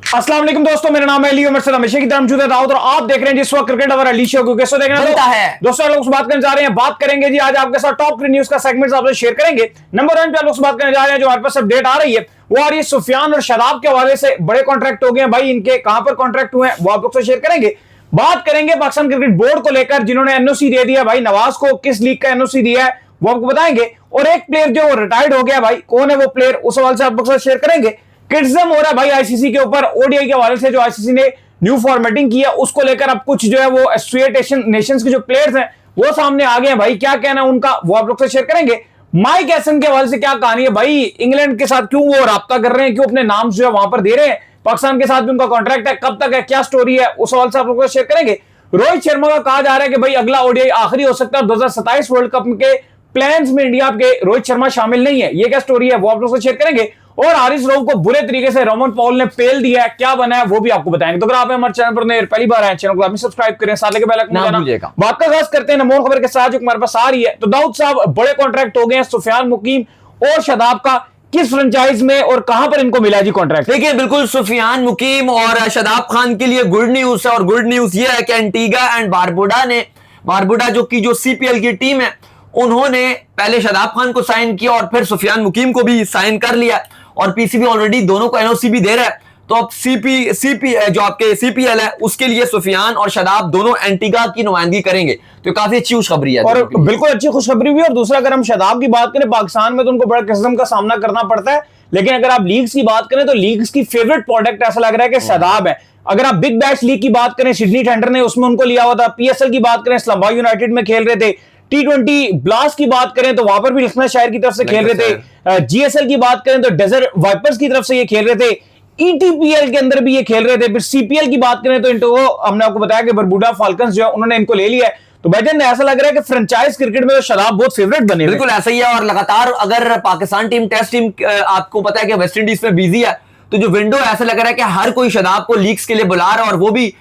अस्सलाम वालेकुम दोस्तों, मेरा नाम है अली उमर, हमेशा की तरह मौजूद है दाऊद और आप देख रहे हैं जिस वक्त क्रिकेट अवर अली शो को कैसे देखना है दोस्तों। लोग बात करने जा रहे हैं, बात करेंगे जी आज आपके साथ टॉप न्यूज का सेगमेंट आपसे शेयर करेंगे। नंबर 1 पे लोग बात करने जा रहे हैं, जो हमारे पास अपडेट आ रही है वो आ रही है सुफियान और शादाब के हवाले से। बड़े कॉन्ट्रैक्ट हो गए हैं भाई, इनके कहां पर कॉन्ट्रैक्ट हुए हैं वो आप लोग से शेयर करेंगे। बात करेंगे पाकिस्तान क्रिकेट बोर्ड को लेकर, जिन्होंने एनओसी दे दिया भाई नवाज को, किस लीग का एनओसी दिया है वो आपको बताएंगे। और एक प्लेयर जो रिटायर्ड हो गया भाई, कौन है वो प्लेयर, उस हवाले से आप लोग से शेयर करेंगे। क्रिटिसिज्म हो रहा है भाई आईसीसी के ऊपर, ओडीआई के हवाले से जो आईसीसी ने न्यू फॉर्मेटिंग किया उसको लेकर अब कुछ जो है वो एसोसिएशन नेशंस के जो प्लेयर्स हैं वो सामने आ गए हैं भाई, क्या कहना है उनका वो आप लोग से शेयर करेंगे। माइक एसन के हवाले से क्या कहानी है भाई, इंग्लैंड के साथ क्यों वो राब्ता कर रहे हैं, क्यों अपने नाम जो है वहां पर दे रहे हैं, पाकिस्तान के साथ भी उनका कॉन्ट्रैक्ट है, कब तक है, क्या स्टोरी है, उस सवाल से आप लोगों को शेयर करेंगे। रोहित शर्मा का कहा जा रहा है कि भाई अगला ओडीआई आखिरी हो सकता है, 2027 वर्ल्ड कप के प्लान्स में इंडिया के रोहित शर्मा शामिल नहीं है, ये क्या स्टोरी है वो आप लोग से शेयर करेंगे। और हारिस रऊफ को बुरे तरीके से रोमन पॉल ने पेल दिया है, क्या बना है वो भी आपको बताएंगे। तो अगर आप हमारे चैनल पर पहली बार आए, चैनल को सब्सक्राइब करें, साथ के बेल आइकन बात का खास करते हैं नमोर खबर के साथ जो हमारे पास आ रही है। तो दाऊद साहब बड़े कॉन्ट्रैक्ट हो गए हैं सुफियान मुकीम और शादाब का, किस फ्रेंचाइज में और कहां पर इनको मिला जी कॉन्ट्रैक्ट। देखिए बिल्कुल सुफियान मुकीम और शादाब खान के लिए गुड न्यूज है, और गुड न्यूज ये है कि एंटीगा एंड बारबुडा जो सीपीएल की टीम है उन्होंने पहले शादाब खान को साइन किया और फिर सुफियान मुकीम को भी साइन कर लिया, और पीसीबी ऑलरेडी दोनों को एनओसी भी दे रहा है। तो अब सीपी जो आपके सीपीएल है उसके लिए सुफियान और शादाब दोनों एंटीगा की नुमाइंदगी करेंगे, तो काफी अच्छी खुशखबरी है और बिल्कुल अच्छी खुशखबरी भी। और दूसरा अगर हम शादाब की बात करें, पाकिस्तान में तो उनको बड़ा किस्म का सामना करना पड़ता है, लेकिन अगर आप लीग्स की बात करें तो लीग्स की फेवरेट प्रोडक्ट ऐसा लग रहा है कि शादाब है। अगर आप बिग बैश लीग की बात करें, सिडनी थंडर ने उसमें उनको लिया हुआ था, पीएसएल की बात करें इस्लामाबाद यूनाइटेड में खेल रहे थे, टी20 ब्लास्ट की बात करें तो वहां पर भी लखनऊ शायर की तरफ से खेल रहे थे, जीएसएल की बात करें तो डेजर्ट वाइपर्स की तरफ से ये खेल रहे थे, ईटीपीएल के अंदर भी ये खेल रहे थे, फिर सीपीएल की बात करें तो इनको हमने आपको बताया कि बरबुडा फाल्कन्स जो है उन्होंने इनको ले लिया है। तो भाईजान ऐसा लग रहा है कि फ्रेंचाइज क्रिकेट में तो शादाब बहुत फेवरेट बने। बिल्कुल ऐसा ही है, और लगातार अगर पाकिस्तान टीम टेस्ट टीम आपको पता है कि वेस्ट इंडीज में बिजी है, तो जो विंडो ऐसा लग रहा है कि हर कोई शादाब को लीग्स के लिए बुला रहा है, और वो भी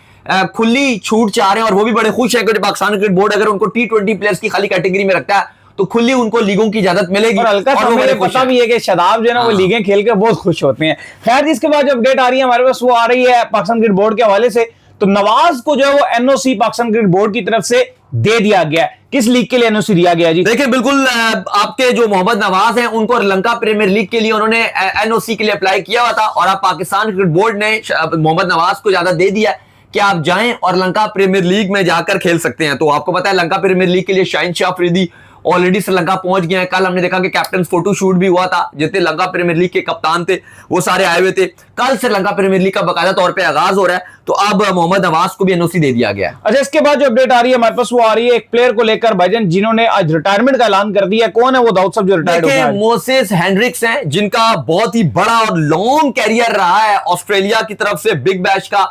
खुली छूट चाह रहे हैं, और वो भी बड़े खुश हैं कि पाकिस्तान क्रिकेट बोर्ड अगर उनको टी20 प्लेयर्स की खाली कैटेगरी में रखता है तो खुली उनको लीगों की इजाजत मिलेगी। और हल्का पता भी है कि शादाब जो है ना वो लीगें खेल के बहुत खुश होते हैं। खैर जिसके बाद जो अपडेट आ रही है हमारे पास वो आ रही है पाकिस्तान क्रिकेट बोर्ड के हवाले से। तो नवाज को जो है वो एनओसी पाकिस्तान क्रिकेट बोर्ड की तरफ से दे दिया गया है। किस लीग के लिए एनओसी दिया गया जी? देखिए बिल्कुल आपके जो मोहम्मद नवाज हैं उनको श्रीलंका प्रीमियर लीग के लिए उन्होंने एनओसी के लिए अप्लाई किया हुआ था, और अब पाकिस्तान क्रिकेट बोर्ड ने मोहम्मद नवाज को ज्यादा दे दिया कि आप जाएं और लंका प्रीमियर लीग में जाकर खेल सकते हैं। तो आपको पता है लंका प्रीमियर लीग के लिए शाहीन शाह अफरीदी ऑलरेडी श्रीलंका पहुंच गए हैं। कल हमने देखा कि कैप्टन फोटो शूट भी हुआ था, जितने लंका प्रीमियर लीग के कप्तान थे वो सारे आए हुए थे। कल से लंका प्रीमियर लीग का बाकायदा तौर पे आगाज हो रहा है, तो अब मोहम्मद नवाज को भी एनओसी दे दिया गया है। अच्छा, इसके बाद जो अपडेट आ रही है हमारे पास वो आ रही है एक प्लेयर को लेकर भाईजान, जिन्होंने आज रिटायरमेंट का ऐलान कर दिया। कौन है वो दाऊद साहब जो रिटायर्ड हो गए? मोसेस हेंड्रिक्स हैं, जिनका बहुत ही बड़ा और लॉन्ग कैरियर रहा है ऑस्ट्रेलिया की तरफ से बिग बैश का,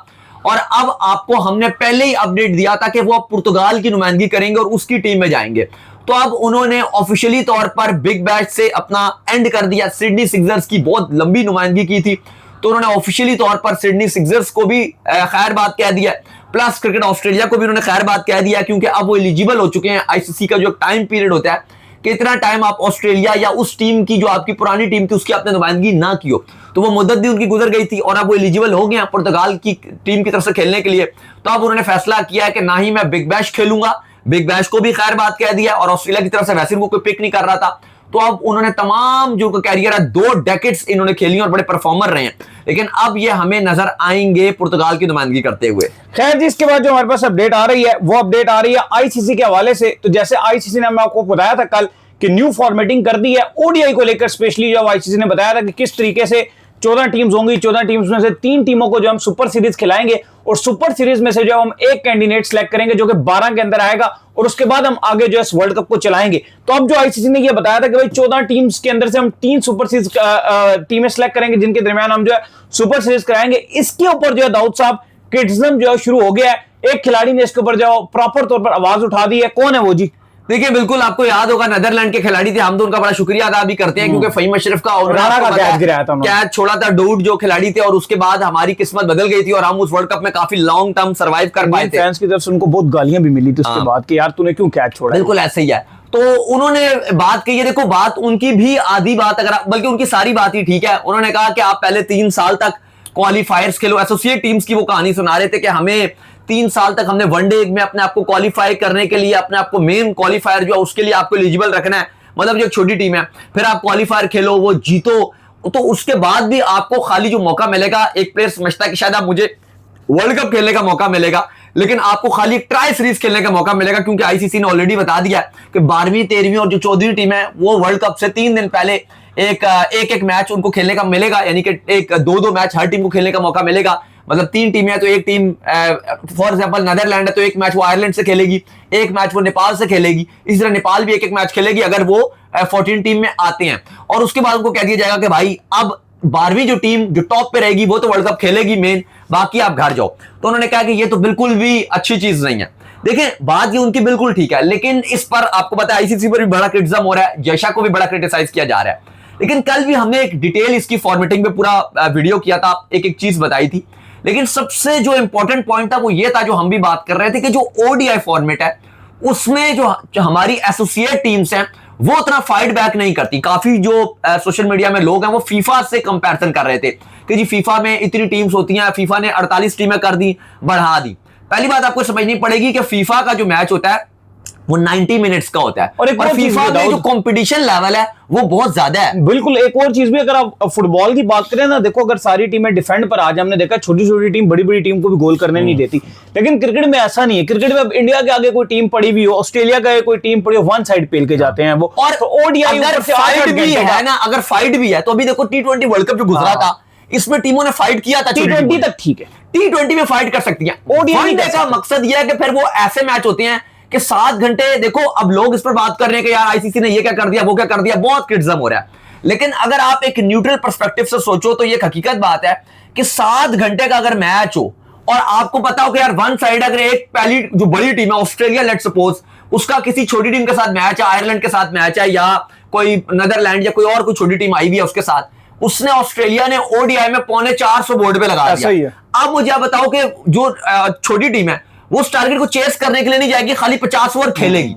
और अब आपको हमने पहले ही अपडेट दिया था कि वो अब पुर्तगाल की नुमाइंदगी करेंगे और उसकी टीम में जाएंगे। तो अब उन्होंने ऑफिशियली तौर पर बिग बैश से अपना एंड कर दिया। सिडनी सिक्सर्स की बहुत लंबी नुमाइंदगी की थी, तो उन्होंने ऑफिशियली तौर पर सिडनी सिक्सर्स को भी खैर बात कह दिया, प्लस क्रिकेट ऑस्ट्रेलिया को भी उन्होंने खैर बात कह दिया, क्योंकि अब वो एलिजिबल हो चुके हैं। आईसीसी का जो टाइम पीरियड होता है कि इतना टाइम आप ऑस्ट्रेलिया या उस टीम की जो आपकी पुरानी टीम थी उसकी आपने नुमाइंदगी ना की हो, तो वो मुद्दत भी उनकी गुजर गई थी, और अब वो एलिजिबल हो गए पुर्तगाल की टीम की तरफ से खेलने के लिए। तो अब उन्होंने फैसला किया है कि ना ही मैं बिग बैश खेलूंगा, बिग बैश को भी खैर बात कह दिया, और ऑस्ट्रेलिया की तरफ से वैसे उनको कोई पिक नहीं कर रहा था। तो अब उन्होंने तमाम जो कैरियर है 2 डेकेड्स इन्होंने खेली और बड़े परफॉर्मर रहे हैं, लेकिन अब ये हमें नजर आएंगे पुर्तगाल की नुमाइंदगी करते हुए। खैर जिसके बाद जो हमारे पास अपडेट आ रही है वो अपडेट आ रही है आईसीसी के हवाले से। तो जैसे आईसीसी ने आपको बताया था कल कि न्यू फॉर्मेटिंग कर दी है ओडीआई को लेकर, स्पेशली जो आईसीसी ने बताया था कि किस तरीके से 14 टीम्स होंगी, 14 टीम्स में से 3 टीमों को जो हम सुपर सीरीज खिलाएंगे, और सुपर सीरीज में से जो हम एक कैंडिडेट सेलेक्ट करेंगे जो कि 12 के अंदर आएगा, और उसके बाद हम आगे जो है वर्ल्ड कप को चलाएंगे। तो अब जो आईसीसी ने ये बताया था कि भाई 14 टीम्स के अंदर से हम 3 सुपर सीरीज टीमें सेलेक्ट करेंगे, जिनके दरमियान हम जो है सुपर सीरीज कराएंगे। इसके ऊपर जो है दाऊद साहब क्रिटिसिज्म जो है शुरू हो गया है। एक खिलाड़ी ने इसके ऊपर जो प्रॉपर तौर पर आवाज उठा दी है, कौन है वो जी? देखिए बिल्कुल आपको याद होगा नीदरलैंड के खिलाड़ी थे, हम तो उनका बड़ा शुक्रिया अदा भी करते हैं, क्योंकि फहीम अशरफ का कैच छोड़ा था, डूड जो खिलाड़ी थे, और उसके बाद हमारी किस्मत बदल गई थी और हम उस वर्ल्ड कप में काफी लॉन्ग टर्म सर्वाइव कर पाए थे। फैंस की तरफ से उनको बहुत गालियां भी मिली थी उसके बाद कि यार तूने क्यों कैच छोड़ा। बिल्कुल ऐसे ही है। तो उन्होंने बात कही है, देखो बात उनकी भी आधी बात, अगर बल्कि उनकी सारी बात ही ठीक है। उन्होंने कहा कि आप पहले 3 साल तक क्वालिफायर्स खेलो। एसोसिएट टीम्स की वो कहानी सुना रहे थे कि हमें 3 साल तक हमने वनडे में अपने आप को क्वालिफाई करने के लिए, अपने आप को मेन क्वालिफायर जो है उसके लिए आपको एलिजिबल रखना है। मतलब जो एक छोटी टीम है, फिर आप क्वालिफायर खेलो, वो जीतो, तो उसके बाद भी आपको खाली जो मौका मिलेगा, एक प्लेयर समझता है कि शायद आप मुझे वर्ल्ड कप खेलने का मौका मिलेगा, लेकिन आपको खाली ट्राई सीरीज खेलने का मौका मिलेगा, क्योंकि आईसीसी ने ऑलरेडी बता दिया कि 12वीं 13वीं और जो 14वीं टीम है वो वर्ल्ड कप से 3 दिन पहले एक मैच उनको खेलने का मिलेगा, यानी कि एक 2-2 मैच हर टीम को खेलने का मौका मिलेगा। मतलब 3 टीमें हैं तो एक टीम फॉर एग्जांपल नीदरलैंड है तो एक मैच वो आयरलैंड से खेलेगी, एक मैच वो नेपाल से खेलेगी, इसी तरह नेपाल भी एक मैच खेलेगी अगर वो 14 टीम में आते हैं। और उसके बाद उनको कह दिया जाएगा कि भाई अब 12वीं जो टीम जो टॉप पे रहेगी वो तो वर्ल्ड कप खेलेगी मेन, बाकी आप घर जाओ। तो उन्होंने कहा कि ये तो बिल्कुल भी अच्छी चीज नहीं है। देखिए बात ये उनकी बिल्कुल ठीक है, लेकिन इस पर आपको पता है आईसीसी पर भी बड़ा क्रिटिसिज्म हो रहा है, जैशा को भी बड़ा क्रिटिसाइज किया जा रहा है। लेकिन कल भी हमने एक डिटेल इसकी फॉर्मेटिंग पे पूरा वीडियो किया था, एक एक चीज बताई थी, लेकिन सबसे जो इंपॉर्टेंट पॉइंट था वो ये था जो हम भी बात कर रहे थे कि जो ओडीआई फॉर्मेट है उसमें जो हमारी एसोसिएट टीम्स हैं वो उतना फाइट बैक नहीं करती। काफी जो सोशल मीडिया में लोग हैं वो फीफा से कंपैरिजन कर रहे थे कि जी फीफा में इतनी टीम्स होती हैं, फीफा ने 48 टीमें कर दी, बढ़ा दी। पहली बात आपको समझनी पड़ेगी कि फीफा का जो मैच होता है वो 90 मिनट्स का होता है और फीफा में जो कंपटीशन लेवल है वो बहुत ज्यादा है। बिल्कुल, एक और चीज भी अगर आप फुटबॉल की बात करें ना, देखो अगर सारी टीमें डिफेंड पर आज हमने देखा छोटी छोटी टीम बड़ी बड़ी टीम को भी गोल करने नहीं देती, लेकिन क्रिकेट में ऐसा नहीं है। क्रिकेट में अब इंडिया के आगे कोई टीम पड़ी हुई हो, ऑस्ट्रेलिया का कोई टीम पड़ी हो, वन साइड पेल के जाते हैं वो। और ओडीआई अगर फाइट भी है ना, अगर फाइट भी है तो अभी देखो T20 वर्ल्ड कप जो गुजरा था इसमें टीमों ने फाइट किया था। T20 तक ठीक है, T20 में फाइट कर सकती है। ओडीआई का मकसद यह है कि फिर वो ऐसे मैच होते हैं कि 7 घंटे, देखो अब लोग इस पर बात कर रहे हैं कि यार आईसीसी ने ये क्या कर दिया वो क्या कर दिया, बहुत क्रिटिसिज्म हो रहा है। लेकिन अगर आप एक न्यूट्रल पर्सपेक्टिव से सोचो तो ये हकीकत बात है कि 7 घंटे का अगर मैच हो और आपको पता हो कि यार वन साइड अगर एक पहली जो बड़ी टीम है ऑस्ट्रेलिया लेट्स सपोज, उसका किसी छोटी टीम के साथ मैच है, आयरलैंड के साथ मैच है या कोई नीदरलैंड या कोई और कोई छोटी टीम आई भी है उसके साथ, उसने ऑस्ट्रेलिया ने ओडीआई में 450 बोर्ड पे लगा दिया। अब मुझे आप बताओ कि जो छोटी टीम है वो उस टारगेट को चेस करने के लिए नहीं जाएगी, खाली 50 ओवर खेलेगी।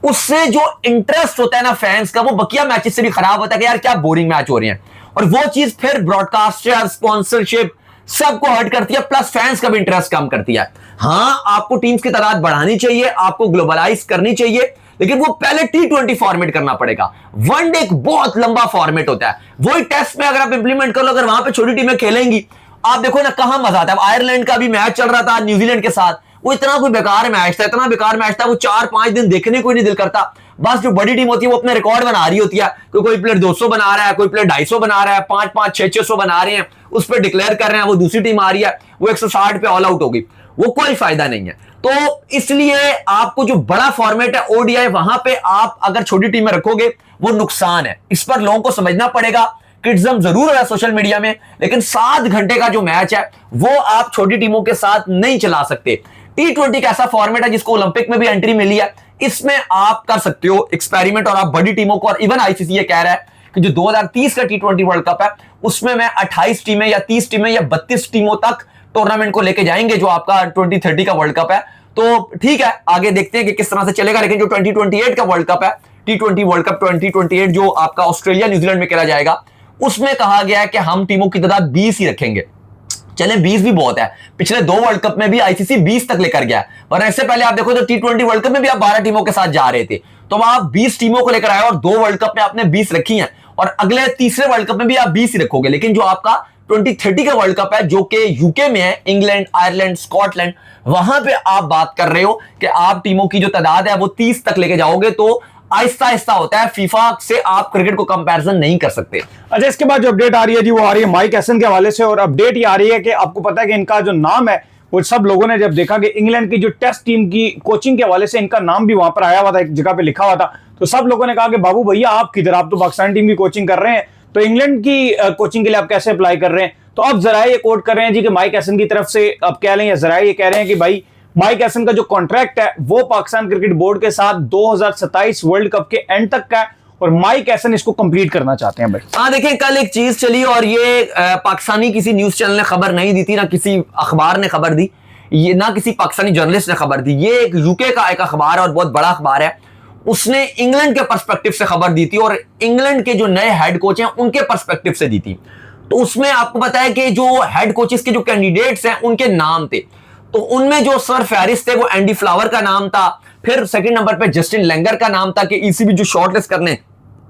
उससे जो इंटरेस्ट होता है ना फैंस का, वो बकिया मैचेस से भी खराब होता है कि यार क्या बोरिंग मैच हो रहे हैं, और वो चीज फिर ब्रॉडकास्टर, स्पॉन्सरशिप सबको हर्ट करती है, प्लस फैंस का भी इंटरेस्ट कम करती है। हाँ, आपको टीम्स की तादाद बढ़ानी चाहिए, आपको ग्लोबलाइज करनी चाहिए, लेकिन वो पहले T20 फॉर्मेट करना पड़ेगा। वनडे एक बहुत लंबा फॉर्मेट होता है, वही टेस्ट में अगर आप इंप्लीमेंट कर लो, अगर वहां पे छोटी टीमें खेलेंगी, आप देखो ना कहां मजा आता है। अब आयरलैंड का भी मैच चल रहा था न्यूजीलैंड के साथ, वो इतना कोई बेकार मैच था, इतना बेकार मैच था, वो 4-5 दिन देखने को नहीं दिल करता। बस जो बड़ी टीम होती है वो अपने रिकॉर्ड बना रही होती है, कोई प्लेयर 200 बना रहा है, कोई प्लेयर 250 बना रहा है, 5-5, 600 बना रहे हैं, उस पर डिक्लेयर कर रहे हैं, वो दूसरी टीम आ रही है वो 160 पे ऑल आउट हो गई, वो कोई फायदा नहीं है। तो इसलिए आपको जो बड़ा फॉर्मेट है ओडीआई, वहां पे आप अगर छोटी टीमें रखोगे वो नुकसान है। इस पर लोगों को समझना पड़ेगा। क्रिटिसिज्म जरूर हो रहा है सोशल मीडिया में, लेकिन 7 घंटे का जो मैच है वो आप छोटी टीमों के साथ नहीं चला सकते। T20 का ऐसा फॉर्मेट है जिसको ओलंपिक में भी एंट्री मिली है, इसमें आप कर सकते हो एक्सपेरिमेंट, और आप बड़ी टीमों को, और इवन आईसीसी ये कह रहा है कि जो 2030 का T20 वर्ल्ड कप है उसमें मैं 28 टीमें या 30 टीमें या 32 टीमों तक टूर्नामेंट को लेके जाएंगे जो आपका 2030 का वर्ल्ड कप है। तो ठीक है, आगे देखते हैं कि किस तरह से चलेगा। लेकिन जो 2028 का वर्ल्ड कप है, T20 वर्ल्ड कप 2028 जो आपका ऑस्ट्रेलिया न्यूजीलैंड में खेला जाएगा, उसमें कहा गया है कि हम टीमों की तादाद 20 ही रखेंगे। चले 20 भी बहुत है, पिछले 2 वर्ल्ड कप में भी आईसीसी 20 तक लेकर गया, और इससे पहले आप देखो तो T20 वर्ल्ड कप में भी आप 12 टीमों के साथ जा रहे थे, तो आप 20 टीमों को लेकर आए और 2 वर्ल्ड कप में आपने 20 रखी हैं, और अगले तीसरे वर्ल्ड कप में भी आप 20 ही रखोगे। लेकिन जो आपका 2030 का वर्ल्ड कप है जो कि यूके में है, इंग्लैंड, आयरलैंड, स्कॉटलैंड, वहां पे आप बात कर रहे हो कि आप टीमों की जो तादाद है वो 30 तक लेके जाओगे, तो आहिस्ता आहिस्ता होता है, फीफा से आप क्रिकेट को कंपैरिजन नहीं कर सकते। अच्छा, इसके बाद जो अपडेट आ रही है जी वो आ रही है माइक एसन के हवाले से, और अपडेट ये आ रही है कि आपको पता है कि इनका जो नाम है वो सब लोगों ने जब देखा कि इंग्लैंड की जो टेस्ट टीम की कोचिंग के हवाले से इनका नाम भी वहां पर आया हुआ था, एक जगह पे लिखा हुआ था, तो सब लोगों ने कहा कि बाबू भैया आप किधर, आप तो पाकिस्तान टीम की कोचिंग कर रहे हैं, तो इंग्लैंड की कोचिंग के लिए आप कैसे अप्लाई कर रहे हैं। तो अब जरा ये कोट कर रहे हैं जी कि माइक एसन की तरफ से अब कह लें, या जरा ये कह रहे हैं कि भाई माइक एसन का जो कॉन्ट्रैक्ट है वो पाकिस्तान क्रिकेट बोर्ड के साथ 2027 वर्ल्ड कप के एंड तक का है, और माइक एसन इसको कंप्लीट करना चाहते हैं भाई। हाँ, देखें कल एक चीज चली, और ये पाकिस्तानी किसी न्यूज चैनल ने खबर नहीं दी थी, ना किसी अखबार ने खबर दी, ये ना किसी पाकिस्तानी जर्नलिस्ट ने खबर दी, ये एक यूके का एक अखबार है और बहुत बड़ा अखबार है, उसने इंग्लैंड के पर्सपेक्टिव से खबर दी थी, और इंग्लैंड के जो नए हेड कोच हैं उनके पर्सपेक्टिव से दी थी। तो उसमें आपको पता है कि जो हेड कोचेस के जो कैंडिडेट्स हैं उनके नाम थे, तो उनमें जो सर फहरिस्त थे वो एंडी फ्लावर का नाम था, फिर सेकंड नंबर पे जस्टिन लेंगर का नाम था कि ईसीबी जो शॉर्टलिस्ट करने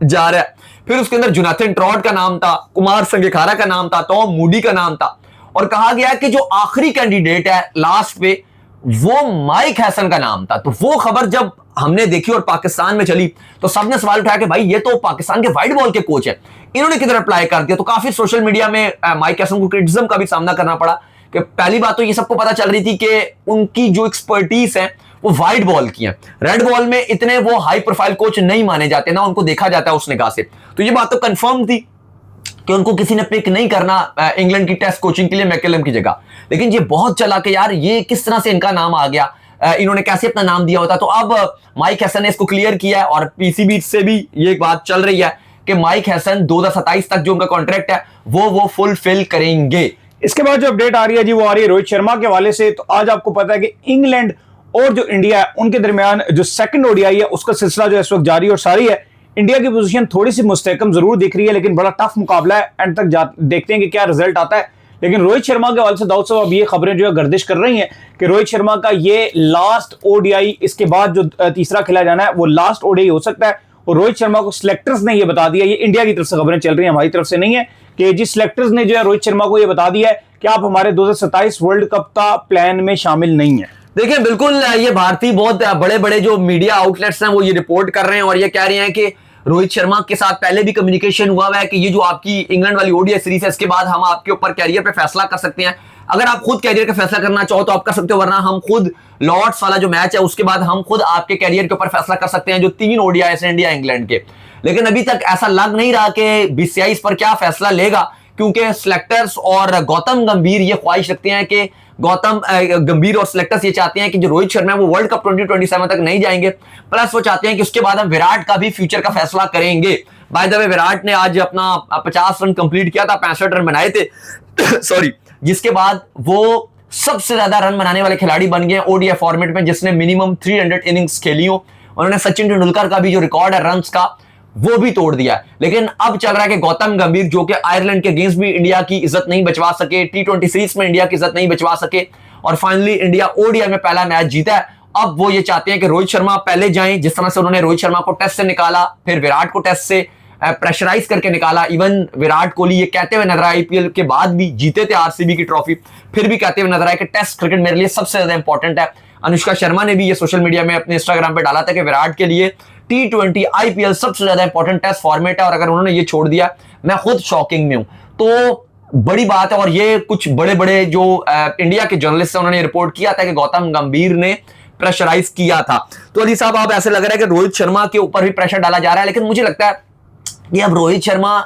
जा रहा है, फिर उसके अंदर जोनाथन ट्रॉट का नाम था, कुमार संगकारा का नाम था, टॉम मूडी का नाम था, और कहा गया कि जो आखिरी कैंडिडेट है लास्ट पे वो माइक हैसन का नाम था। तो वो खबर जब हमने देखी और पाकिस्तान में चली तो सबने सवाल उठाया कि भाई ये तो पाकिस्तान के वाइट बॉल के कोच है, इन्होंने किधर अप्लाई कर दिया। तो काफी सोशल मीडिया में माइक हैसन को क्रिटिसिज्म का भी सामना करना पड़ा कि पहली बात तो ये सबको पता चल रही थी कि उनकी जो एक्सपर्टीज है वो वाइट बॉल की है, रेड बॉल में इतने वो हाई प्रोफाइल कोच नहीं माने जाते ना, उनको देखा जाता है उस निगाह से। तो ये बात तो कंफर्म थी कि उनको किसी ने पिक नहीं करना इंग्लैंड की टेस्ट कोचिंग के लिए मैकलम की जगह। लेकिन ये बहुत चला कि यार ये किस तरह से इनका नाम आ गया, इन्होंने कैसे अपना नाम दिया होता। तो अब माइक हैसन ने इसको क्लियर किया है और पीसीबी से भी ये बात चल रही है कि माइक हैसन 2027 तक जो उनका कॉन्ट्रैक्ट है वो फुलफिल करेंगे। इसके बाद जो अपडेट आ रही है जी वो आ रही है रोहित शर्मा के हवाले से। तो आज आपको पता है कि इंग्लैंड और जो इंडिया है उनके दरमियान जो सेकंड ओडीआई है उसका सिलसिला जो इस वक्त जारी और सारी है। इंडिया की पोजीशन थोड़ी सी मुस्तहकम जरूर दिख रही है लेकिन बड़ा टफ मुकाबला है, एंड तक देखते हैं कि क्या रिजल्ट आता है। लेकिन रोहित शर्मा के हवाले से दाऊद साहब अब ये खबरें जो है गर्दिश कर रही हैं कि रोहित शर्मा का ये लास्ट ओडीआई, इसके बाद जो तीसरा खेला जाना है वो लास्ट ओडीआई हो सकता है। और रोहित शर्मा को सिलेक्टर्स ने ये बता दिया, ये इंडिया की तरफ से खबरें चल रही हैं, हमारी तरफ से नहीं है, कि जी सिलेक्टर्स ने जो है रोहित शर्मा को ये बता दिया है कि आप हमारे 2027 वर्ल्ड कप का प्लान में शामिल नहीं है। देखिए बिल्कुल ये भारतीय बहुत बड़े बड़े जो मीडिया आउटलेट्स हैं वो ये रिपोर्ट कर रहे हैं और ये कह रहे हैं कि रोहित शर्मा के साथ पहले भी कम्युनिकेशन हुआ है कि ये जो आपकी इंग्लैंड वाली ओडीआई सीरीज है इसके बाद हम आपके ऊपर कैरियर पे फैसला कर सकते हैं। अगर आप खुद कैरियर का फैसला करना चाहो तो आप कर सकते हो, वरना हम खुद लॉर्ड्स वाला जो मैच है उसके बाद हम खुद आपके कैरियर के ऊपर फैसला कर सकते हैं, जो 3 ओडीआई है इंडिया इंग्लैंड के। लेकिन अभी तक ऐसा लग नहीं रहा कि बीसीसीआई इस पर क्या फैसला लेगा, क्योंकि सिलेक्टर्स और गौतम गंभीर ये ख्वाहिश रखते हैं कि गौतम गंभीर और सिलेक्टर्स ये चाहते हैं कि जो रोहित शर्मा है वो वर्ल्ड कप 2027 तक नहीं जाएंगे, प्लस वो चाहते हैं कि उसके बाद हम विराट का भी फ्यूचर का फैसला करेंगे। बाय द वे विराट ने आज अपना 50 रन कंप्लीट किया था, 65 रन बनाए थे सॉरी, जिसके बाद वो सबसे ज्यादा रन बनाने वाले खिलाड़ी बन गए ओडीआई फॉर्मेट में, जिसने मिनिमम 300 इनिंग्स खेली हो। उन्होंने सचिन तेंदुलकर का भी जो रिकॉर्ड है रन्स का वो भी तोड़ दिया। लेकिन अब चल रहा है कि गौतम गंभीर जो कि आयरलैंड के अगेंस्ट भी इंडिया की इज्जत नहीं बचवा सके, T20 सीरीज में इंडिया की इज्जत नहीं बचवा सके और फाइनली इंडिया ओडीआई में पहला मैच जीता है। अब वो ये चाहते हैं कि रोहित शर्मा पहले जाएं, जिस तरह से उन्होंने रोहित शर्मा को टेस्ट से निकाला, फिर विराट को टेस्ट से प्रेशराइज करके निकाला। इवन विराट कोहली ये कहते हुए नजर आए आईपीएल के बाद भी, जीते थे आरसीबी की ट्रॉफी, फिर भी कहते हुए नजर आए कि टेस्ट क्रिकेट मेरे लिए सबसे ज्यादा इंपॉर्टेंट है। अनुष्का शर्मा ने भी ये सोशल मीडिया में अपने इंस्टाग्राम पे डाला था कि विराट के लिए T20 आईपीएल सबसे ज्यादा इंपॉर्टेंट टेस्ट फॉर्मेट है और अगर उन्होंने ये छोड़ दिया, मैं खुद शॉकिंग में हूं। तो बड़ी बात है और ये कुछ बड़े बड़े जो इंडिया के जर्नलिस्ट हैं उन्होंने रिपोर्ट किया था कि गौतम गंभीर ने प्रेशराइज किया था। तो अली साहब आप ऐसे लग रहा है कि रोहित शर्मा के ऊपर भी प्रेशर डाला जा रहा है, लेकिन मुझे लगता है कि अब रोहित शर्मा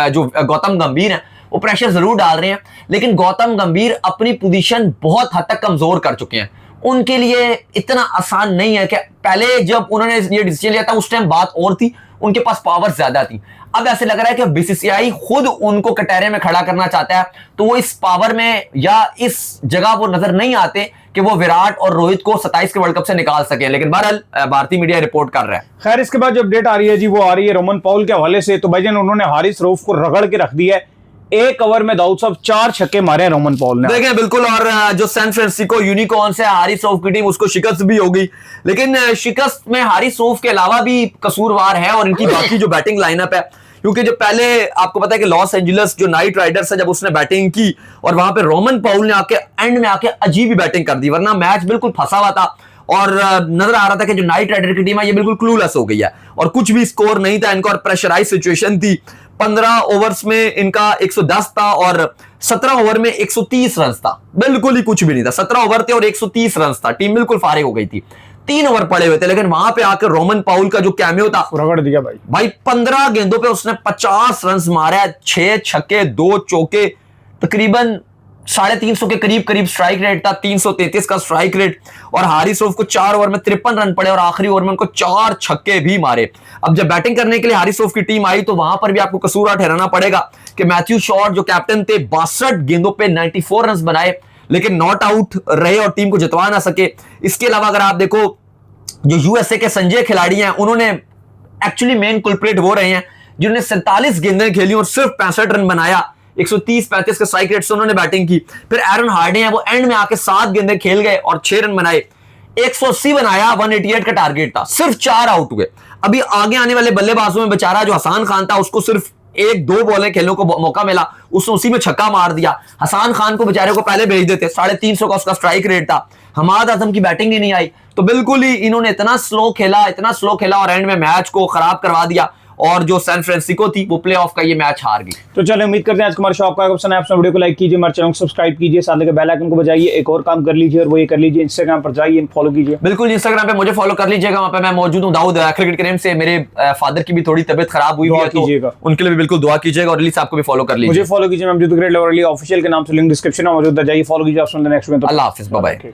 जो गौतम गंभीर है वो प्रेशर जरूर डाल रहे हैं, लेकिन गौतम गंभीर अपनी पोजीशन बहुत हद तक कमजोर कर चुके हैं। उनके लिए इतना आसान नहीं है कि पहले जब उन्होंने ये डिसीजन लिया था उस टाइम बात और थी, उनके पास पावर ज्यादा थी। अब ऐसे लग रहा है कि बीसीसीआई खुद उनको कटहरे में खड़ा करना चाहता है, तो वो इस पावर में या इस जगह वो नजर नहीं आते कि वो विराट और रोहित को 27 के वर्ल्ड कप से निकाल सके। लेकिन बहरहाल भारतीय मीडिया रिपोर्ट कर रहा है। खैर इसके बाद जो अपडेट आ रही है जी वो आ रही है रोमन पॉल के हवाले से। तो भाईजान उन्होंने हारिस रऊफ को रगड़ के रख दिया है। एक ओवर में दाऊद साहब 4 छक्के मारे हैं रोमन पॉल ने। देखें बिल्कुल, और जो सैन फ्रांसिस्को यूनिकॉर्न्स है हारिस रऊफ की टीम, उसको शिकस्त भी हो गई। लेकिन शिकस्त में हारिस रऊफ के अलावा भी कसूरवार है और इनकी बाकी जो बैटिंग लाइनअप है, क्योंकि जो पहले आपको पता है कि लॉस एंजलिस जो नाइट राइडर्स है जब उसने बैटिंग की और वहां पे रोमन पॉल ने आके एंड में आके अजीब ही बैटिंग कर दी, वरना मैच बिल्कुल फंसा हुआ था और नजर आ रहा था कि जो नाइट राइडर की टीम है ये बिल्कुल क्लूलेस हो गई है और कुछ भी स्कोर नहीं था इनका और प्रेशराइज सिचुएशन थी। 15 ओवर्स में इनका 110 था और 17 ओवर में 130 रन था, बिल्कुल ही कुछ भी नहीं था। 17 ओवर थे और 130 रन था, टीम बिल्कुल फारिग हो गई थी। 3 ओवर पड़े हुए थे, लेकिन वहां पे आकर रोमन पॉल का जो कैमियो था रगड़ दिया भाई 15 गेंदों पे उसने 50 रन मारा, 6 छक्के 2 चौके, तकरीबन 350 के करीब स्ट्राइक रेट था, 333 का स्ट्राइक रेट। और हारिस रऊफ को 4 ओवर में 53 रन पड़े और आखिरी ओवर में उनको 4 छक्के भी मारे। अब जब बैटिंग करने के लिए हारिस रऊफ की टीम आई तो वहां पर भी आपको कसूर ठहराना पड़ेगा कि मैथ्यू शॉर्ट जो कैप्टन थे 62 गेंदों पे 94 रन बनाए, लेकिन नॉट आउट रहे और टीम को जितवा ना सके। इसके अलावा अगर आप देखो जो यूएसए के संजय खिलाड़ी हैं उन्होंने एक्चुअली मेन कुलप्रेट वो रहे हैं जिन्होंने 47 गेंदें खेली और सिर्फ 65 रन बनाया। 130-35 के स्ट्राइक रेट से उन्होंने बैटिंग की। फिर एरन हार्डे हैं, वो एंड में आके 7 गेंदें खेल गए और 6 रन बनाए, 180 बनाया, 188 का टारगेट था, सिर्फ 4 आउट हुए। अभी आगे आने वाले बल्लेबाजों में बेचारा जो हसान खान था, उसको सिर्फ 1-2 बॉलें खेलने को मौका मिला, उसने उसी में छक्का मार दिया। हसान खान को बेचारे को पहले भेज देते, 350 का उसका स्ट्राइक रेट था। हमाद आजम की बैटिंग ही नहीं आई, तो बिल्कुल ही इन्होंने इतना स्लो खेला और एंड में मैच को खराब करवा दिया, और जो सैन फ्रांसिस्को थी वो प्लेऑफ का ये मैच हार गई। तो चलिए उम्मीद करते हैं आज हमारे शो आपको पसंद आया। आप वीडियो को लाइक कीजिए, हमारे चैनल को सब्सक्राइब कीजिए, साथ में बेल आइकन को बजाइए। एक और काम कर लीजिए और वो ये कर लीजिए, इंस्टाग्राम पर जाइए, फॉलो कीजिए। बिल्कुल, इंस्टाग्राम पे मुझे फॉलो कर लीजिएगा, वहां पे मैं मौजूद हूँ। दाऊद क्रिकेट के नेम से। मेरे फादर की भी थोड़ी तबीयत खराब हुई है, तो उनके लिए भी बिल्कुल दुआ कीजिएगा, और रिलीज आपको भी फॉलो कर लीजिए। मुझे फॉलो कीजिए, मैं ऑफिशियल के नाम से लिंक डिस्क्रिप्शन में मौजूद है, जाइए फॉलो कीजिए। आप सुनते हैं नेक्स्ट में, अल्लाह हाफिज, बाय बाय।